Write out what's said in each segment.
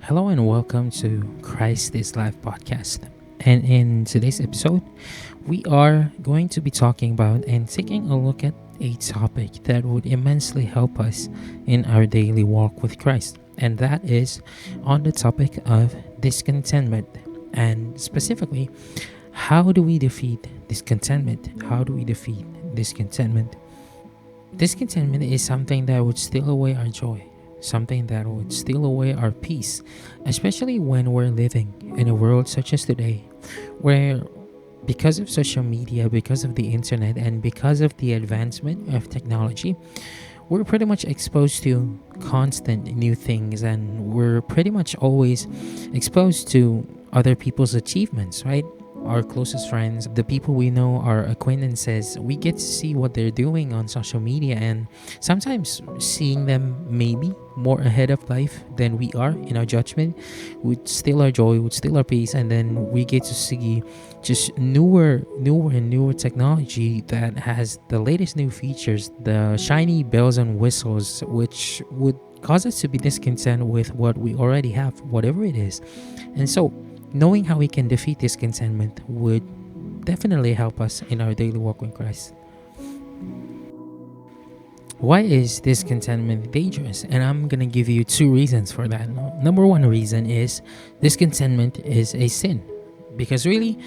Hello and welcome to Christ is Life podcast. And in today's episode, we are going to be talking about and taking a look at a topic that would immensely help us in our daily walk with Christ. And that is on the topic of discontentment. And specifically, how do we defeat discontentment? How do we defeat discontentment? Discontentment is something that would steal away our joy, something that would steal away our peace, especially when we're living in a world such as today, where because of social media, because of the internet, and because of the advancement of technology, we're pretty much exposed to constant new things, and we're pretty much always exposed to other people's achievements, right? Our closest friends, the people we know, our acquaintances, we get to see what they're doing on social media, and sometimes seeing them maybe more ahead of life than we are in our judgment would steal our joy, would steal our peace, and then we get to see just newer technology that has the latest new features, the shiny bells and whistles, which would cause us to be discontent with what we already have, whatever it is. And so knowing how we can defeat discontentment would definitely help us in our daily walk with Christ. Why is discontentment dangerous? And I'm going to give you two reasons for that. Number one reason is discontentment is a sin. Because really,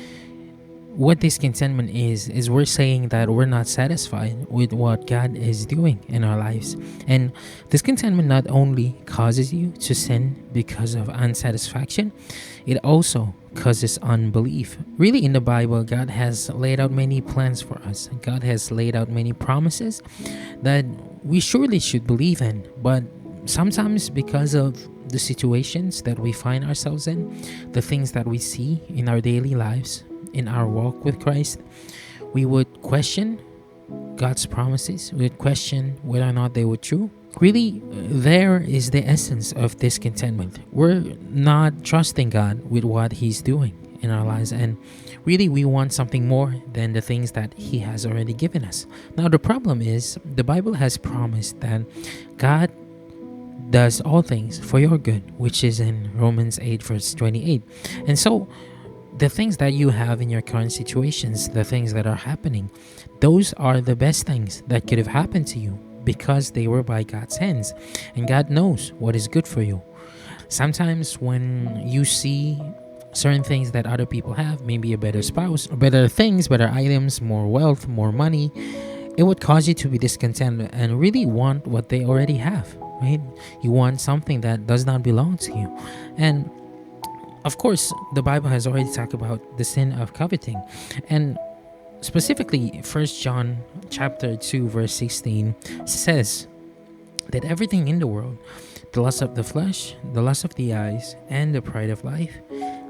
what discontentment is we're saying that we're not satisfied with what God is doing in our lives. And discontentment not only causes you to sin because of unsatisfaction, it also causes unbelief. Really, in the Bible, God has laid out many plans for us. God has laid out many promises that we surely should believe in. But sometimes, because of the situations that we find ourselves in, the things that we see in our daily lives, in our walk with Christ, we would question God's promises. We would question whether or not they were true. Really, there is the essence of discontentment. We're not trusting God with what He's doing in our lives, and really we want something more than the things that He has already given us. Now, the problem is the Bible has promised that God does all things for your good, which is in Romans 8 verse 28. And so the things that you have in your current situations, the things that are happening, those are the best things that could have happened to you because they were by God's hands. And God knows what is good for you. Sometimes when you see certain things that other people have, maybe a better spouse, or better things, better items, more wealth, more money, it would cause you to be discontent and really want what they already have, right? You want something that does not belong to you. And of course, the Bible has already talked about the sin of coveting. And specifically, 1 John chapter 2 verse 16 says that everything in the world, the lust of the flesh, the lust of the eyes, and the pride of life,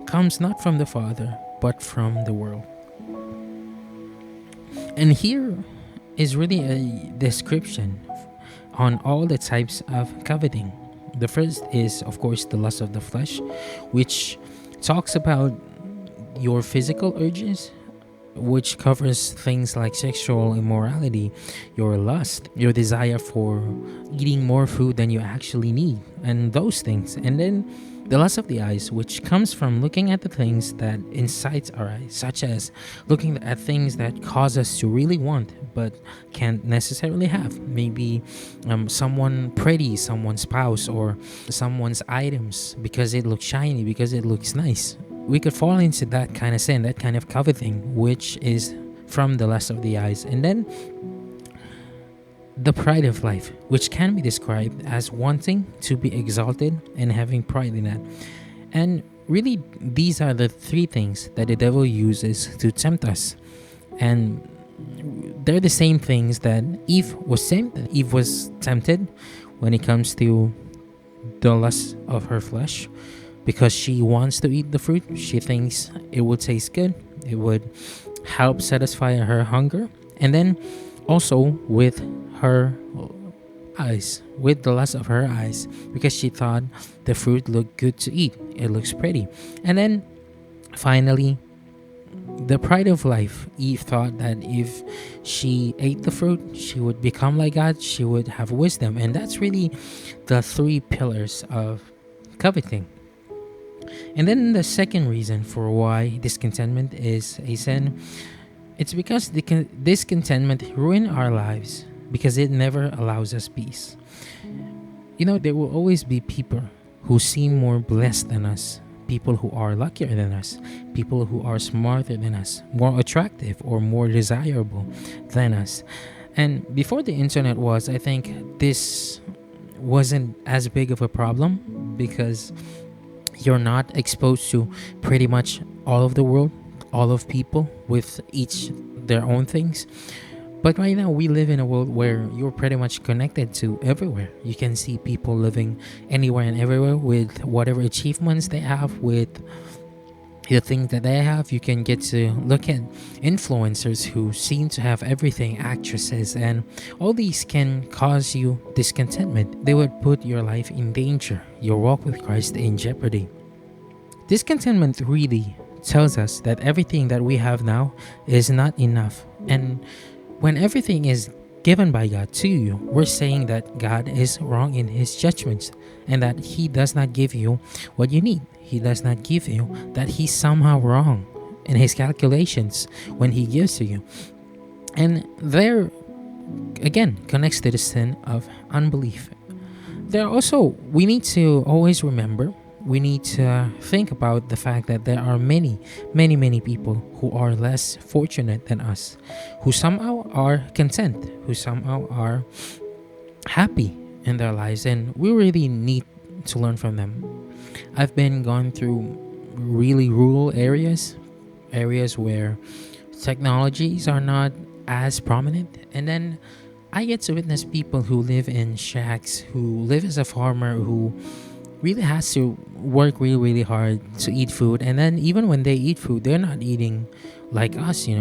comes not from the Father, but from the world. And here is really a description on all the types of coveting. The first is, of course, the lust of the flesh, which talks about your physical urges, which covers things like sexual immorality, your lust, your desire for eating more food than you actually need, and those things. And then the lust of the eyes, which comes from looking at the things that incite our eyes, such as looking at things that cause us to really want but can't necessarily have. Maybe someone pretty, someone's spouse, or someone's items because it looks shiny, because it looks nice. We could fall into that kind of sin, that kind of coveting, which is from the lust of the eyes. And then the pride of life, which can be described as wanting to be exalted and having pride in that. And really, these are the three things that the devil uses to tempt us. And they're the same things that Eve was tempted. Eve was tempted when it comes to the lust of her flesh, because she wants to eat the fruit. She thinks it will taste good. It would help satisfy her hunger. And then also with her eyes, with the lust of her eyes, because she thought the fruit looked good to eat. It looks pretty. And then finally, the pride of life. Eve thought that if she ate the fruit, she would become like God. She would have wisdom. And that's really the three pillars of coveting. And then the second reason for why discontentment is a sin, it's because discontentment ruin our lives because it never allows us peace. There will always be people who seem more blessed than us, people who are luckier than us, people who are smarter than us, more attractive or more desirable than us. And before the internet was, I think this wasn't as big of a problem because you're not exposed to pretty much all of the world, all of people with each their own things. But right now, we live in a world where you're pretty much connected to everywhere. You can see people living anywhere and everywhere with whatever achievements they have, with the things that they have. You can get to look at influencers who seem to have everything, actresses, and all these can cause you discontentment. They would put your life in danger, your walk with Christ in jeopardy. Discontentment really tells us that everything that we have now is not enough. And when everything is given by God to you, we're saying that God is wrong in his judgments and that he does not give you what you need. He does not give you that he's somehow wrong in his calculations when he gives to you. And there, again, connects to the sin of unbelief. We need to always remember, we need to think about the fact that there are many, many, many people who are less fortunate than us, who somehow are content, who somehow are happy in their lives, and we really need to learn from them. I've been going through really rural areas where technologies are not as prominent, and then I get to witness people who live in shacks, who live as a farmer, who really has to work really, really hard to eat food. And then even when they eat food, they're not eating like us. They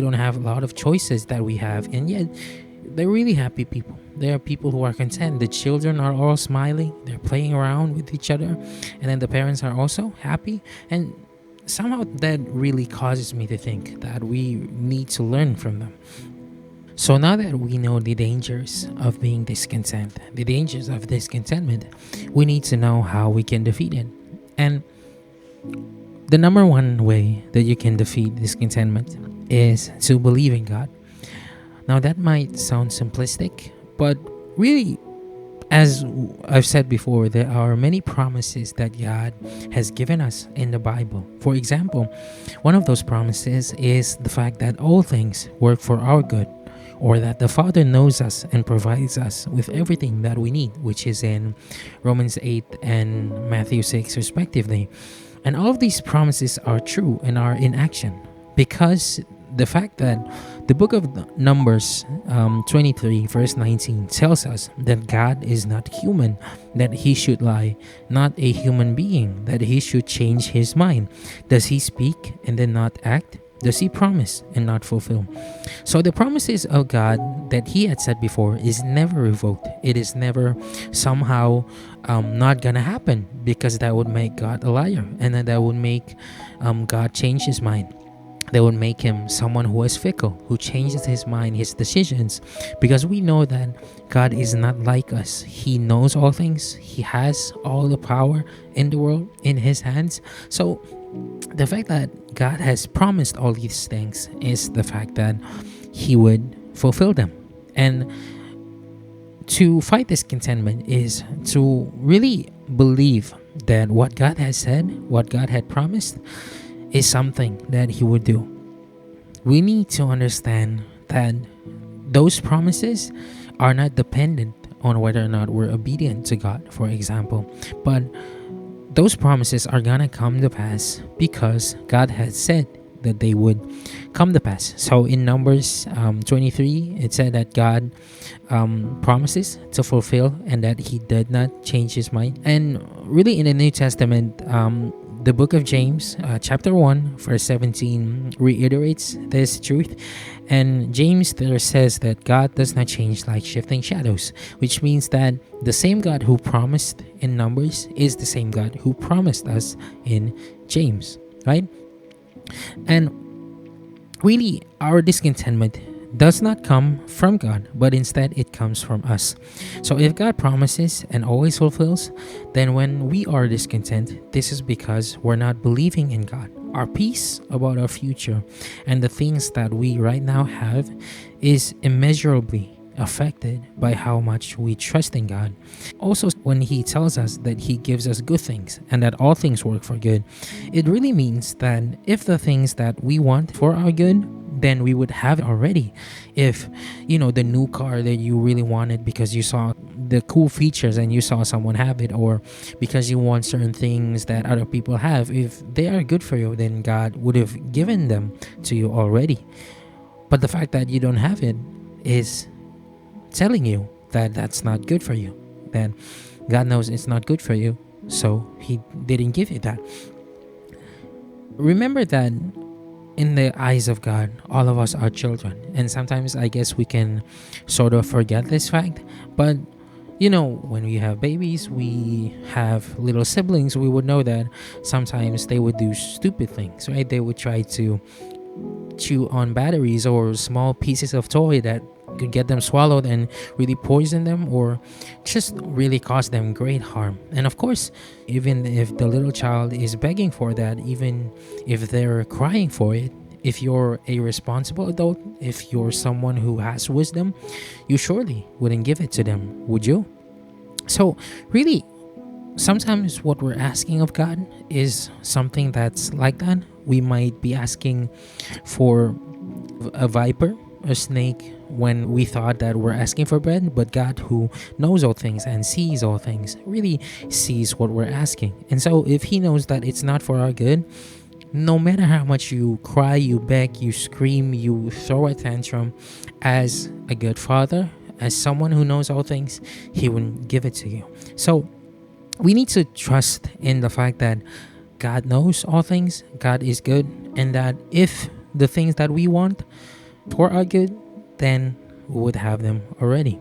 don't have a lot of choices that we have, and yet they're really happy people. They are people who are content. The children are all smiling, they're playing around with each other, and then the parents are also happy. And somehow that really causes me to think that we need to learn from them. So now that we know the dangers of being discontent, the dangers of discontentment, we need to know how we can defeat it. And the number one way that you can defeat discontentment is to believe in God. Now that might sound simplistic, but really, as I've said before, there are many promises that God has given us in the Bible. For example, one of those promises is the fact that all things work for our good, or that the Father knows us and provides us with everything that we need, which is in Romans 8 and Matthew 6 respectively. And all of these promises are true and are in action because the fact that the book of Numbers 23 verse 19 tells us that God is not human, that he should lie, not a human being, that he should change his mind. Does he speak and then not act? Does he promise and not fulfill? So the promises of God that he had said before is never revoked. It is never somehow not gonna happen, because that would make God a liar, and then that would make God change his mind. That would make him someone who is fickle, who changes his mind, his decisions, because we know that God is not like us. He knows all things. He has all the power in the world in his hands. So the fact that God has promised all these things is the fact that he would fulfill them. And to fight discontentment is to really believe that what God has said, what God had promised, is something that he would do. We need to understand that those promises are not dependent on whether or not we're obedient to God, for example, but those promises are gonna come to pass because God has said that they would come to pass. So in Numbers 23, it said that God promises to fulfill and that he did not change his mind. And really in the New Testament, the book of James, chapter 1, verse 17, reiterates this truth. And James there says that God does not change like shifting shadows, which means that the same God who promised in Numbers is the same God who promised us in James, right? And really, our discontentment does not come from God, but instead it comes from us. So if God promises and always fulfills, then when we are discontent, this is because we're not believing in God. Our peace about our future and the things that we right now have is immeasurably affected by how much we trust in God. Also, when He tells us that He gives us good things and that all things work for good, it really means that if the things that we want for our good, then we would have it already. If the new car that you really wanted because you saw the cool features and you saw someone have it, or because you want certain things that other people have, if they are good for you, then God would have given them to you already. But the fact that you don't have it is telling you that that's not good for you, that God knows it's not good for you, so He didn't give you that. Remember that in the eyes of God, all of us are children, and sometimes I guess we can sort of forget this fact. But when we have babies, we have little siblings, we would know that sometimes they would do stupid things, right? They would try to chew on batteries or small pieces of toy that could get them swallowed and really poison them, or just really cause them great harm. And of course, even if the little child is begging for that, even if they're crying for it, if you're a responsible adult, if you're someone who has wisdom, you surely wouldn't give it to them, would you? So really, sometimes what we're asking of God is something that's like that. We might be asking for a viper, a snake, when we thought that we're asking for bread, but God, who knows all things and sees all things, really sees what we're asking. And so if He knows that it's not for our good, no matter how much you cry, you beg, you scream, you throw a tantrum, as a good father, as someone who knows all things, He wouldn't give it to you. So we need to trust in the fact that God knows all things, God is good, and that if the things that we want for our good, then we would have them already.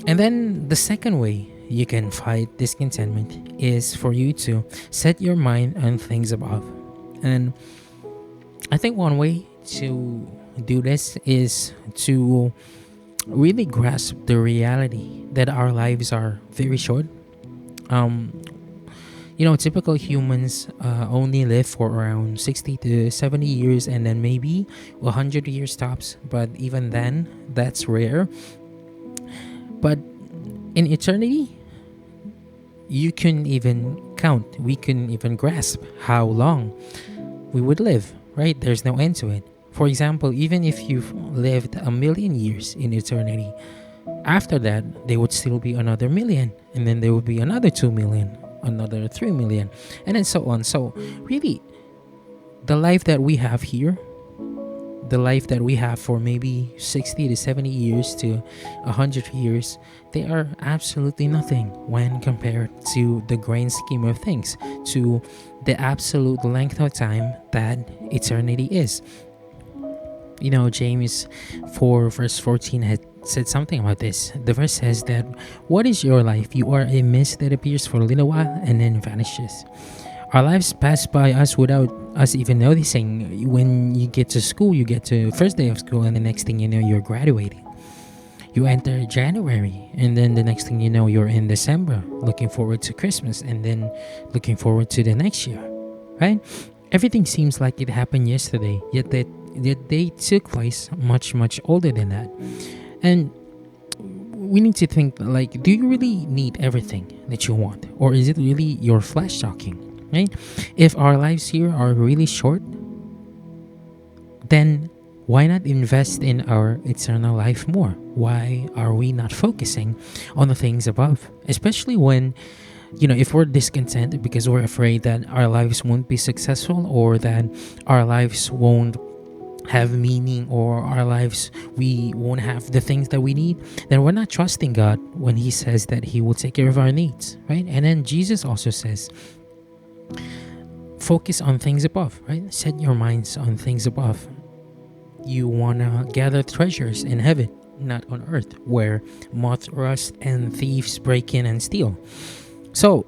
And then the second way you can fight discontentment is for you to set your mind on things above. And I think one way to do this is to really grasp the reality that our lives are very short. Typical humans only live for around 60 to 70 years, and then maybe 100 years tops. But even then, that's rare. But in eternity, you couldn't even count. We couldn't even grasp how long we would live, right? There's no end to it. For example, even if you've lived 1,000,000 years in eternity, after that, there would still be another million, and then there would be another 2 million, another 3 million, and then so on. So really, the life that we have here, the life that we have for maybe 60 to 70 years to 100 years, they are absolutely nothing when compared to the grand scheme of things, to the absolute length of time that eternity is. James 4 verse 14 had said something about this. The verse says that, "What is your life? You are a mist that appears for a little while and then vanishes." Our lives pass by us without us even noticing. When you get to school, you get to first day of school, and the next thing you know, you're graduating. You enter January, and then the next thing you know, you're in December, looking forward to Christmas, and then looking forward to the next year, right? Everything seems like it happened yesterday, yet they took place much, much older than that. And we need to think, like, do you really need everything that you want? Or is it really your flesh talking, right? If our lives here are really short, then why not invest in our eternal life more? Why are we not focusing on the things above? Especially when, if we're discontent because we're afraid that our lives won't be successful, or that our lives won't have meaning, or our lives, we won't have the things that we need, then we're not trusting God when He says that He will take care of our needs, right? And then Jesus also says, focus on things above, right? Set your minds on things above. You want to gather treasures in heaven, not on earth, where moth rust and thieves break in and steal. So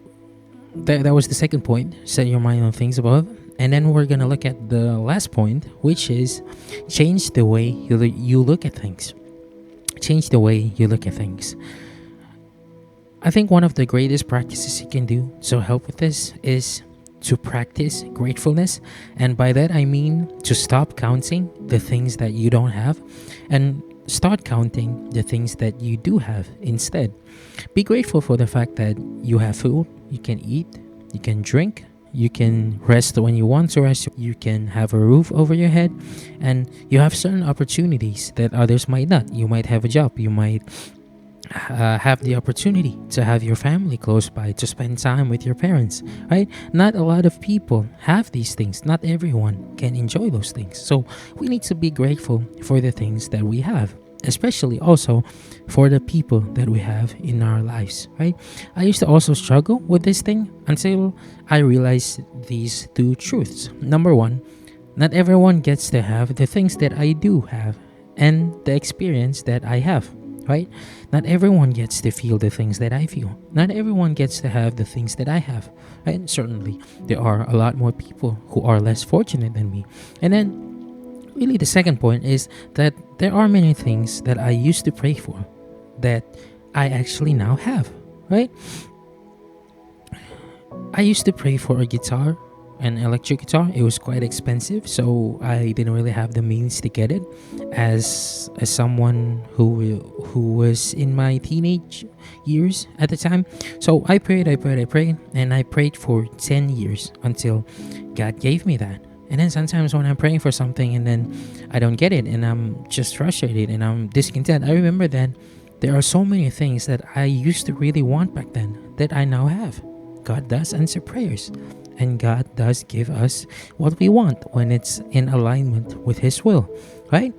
that was the second point. Set your mind on things above. And then we're going to look at the last point, which is change the way you look at things. Change the way you look at things. I think one of the greatest practices you can do to help with this is to practice gratefulness. And by that, I mean to stop counting the things that you don't have and start counting the things that you do have instead. Be grateful for the fact that you have food, you can eat, you can drink, you can rest when you want to rest, you can have a roof over your head, and you have certain opportunities that others might not. You might have a job, you might have the opportunity to have your family close by, to spend time with your parents, right? Not a lot of people have these things. Not everyone can enjoy those things. So we need to be grateful for the things that we have, especially also for the people that we have in our lives, right? I used to also struggle with this thing until I realized these two truths. Number one, not everyone gets to have the things that I do have and the experience that I have, right? Not everyone gets to feel the things that I feel. Not everyone gets to have the things that I have, right? Certainly, there are a lot more people who are less fortunate than me. And then, really, the second point is that there are many things that I used to pray for that I actually now have, right? I used to pray for a guitar, an electric guitar. It was quite expensive, so I didn't really have the means to get it. As someone who was in my teenage years at the time, so I prayed, and I prayed for 10 years until God gave me that. And then sometimes when I'm praying for something and then I don't get it, and I'm just frustrated and I'm discontent, I remember that there are so many things that I used to really want back then that I now have. God does answer prayers, and God does give us what we want when it's in alignment with His will, right?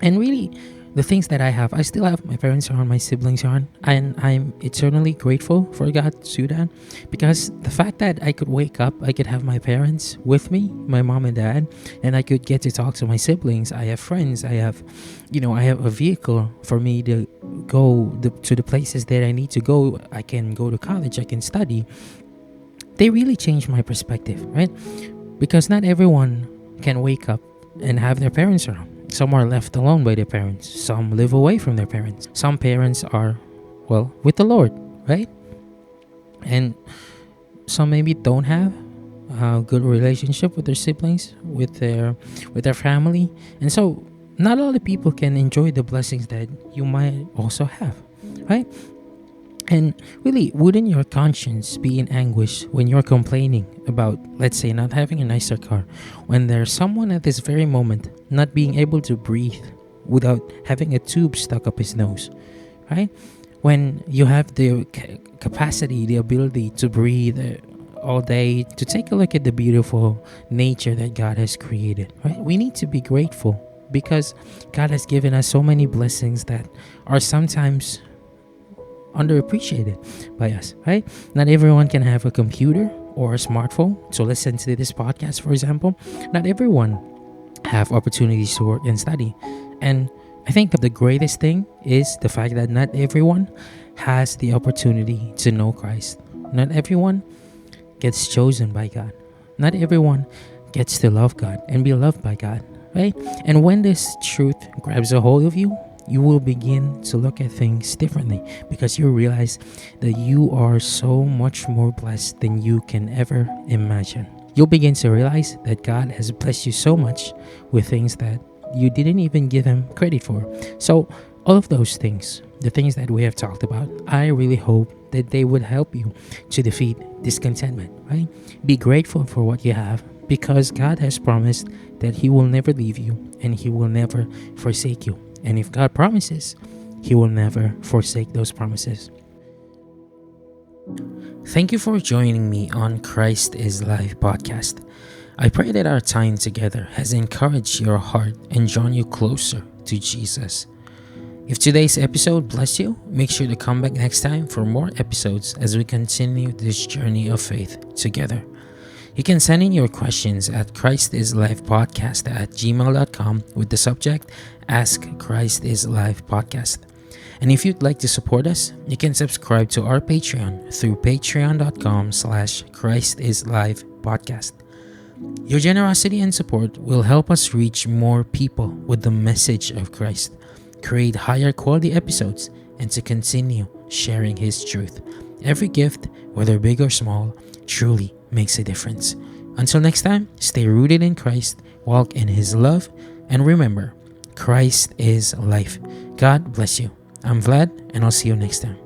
And really, the things that I have, I still have my parents around, my siblings around, and I'm eternally grateful for God to do that, because the fact that I could wake up, I could have my parents with me, my mom and dad, and I could get to talk to my siblings. I have friends, I have a vehicle for me to go to the places that I need to go. I can go to college, I can study. They really changed my perspective, right? Because not everyone can wake up and have their parents around. Some are left alone by their parents. Some live away from their parents. Some parents are, with the Lord, right? And some maybe don't have a good relationship with their siblings, with their family. And so not all the people can enjoy the blessings that you might also have, right? And really, wouldn't your conscience be in anguish when you're complaining about, let's say, not having a nicer car, when there's someone at this very moment not being able to breathe without having a tube stuck up his nose, right? When you have the capacity, the ability to breathe all day, to take a look at the beautiful nature that God has created, right? We need to be grateful because God has given us so many blessings that are sometimes underappreciated by us, right? Not everyone can have a computer or a smartphone to listen to this podcast, for example. Not everyone have opportunities to work and study. And I think the greatest thing is the fact that not everyone has the opportunity to know Christ. Not everyone gets chosen by God. Not everyone gets to love God and be loved by God, right? And when this truth grabs a hold of you, you will begin to look at things differently because you realize that you are so much more blessed than you can ever imagine. You'll begin to realize that God has blessed you so much with things that you didn't even give Him credit for. So all of those things, the things that we have talked about, I really hope that they would help you to defeat discontentment, right? Be grateful for what you have because God has promised that He will never leave you and He will never forsake you. And if God promises, He will never forsake those promises. Thank you for joining me on Christ is Life podcast. I pray that our time together has encouraged your heart and drawn you closer to Jesus. If today's episode blessed you, make sure to come back next time for more episodes as we continue this journey of faith together. You can send in your questions at christislifepodcast@gmail.com with the subject Ask Christ is Life Podcast. And if you'd like to support us, you can subscribe to our Patreon through patreon.com/ChristIsLifePodcast. Your generosity and support will help us reach more people with the message of Christ, create higher quality episodes, and to continue sharing His truth. Every gift, whether big or small, truly makes a difference. Until next time, stay rooted in Christ, walk in His love, and remember, Christ is life. God bless you. I'm Vlad, and I'll see you next time.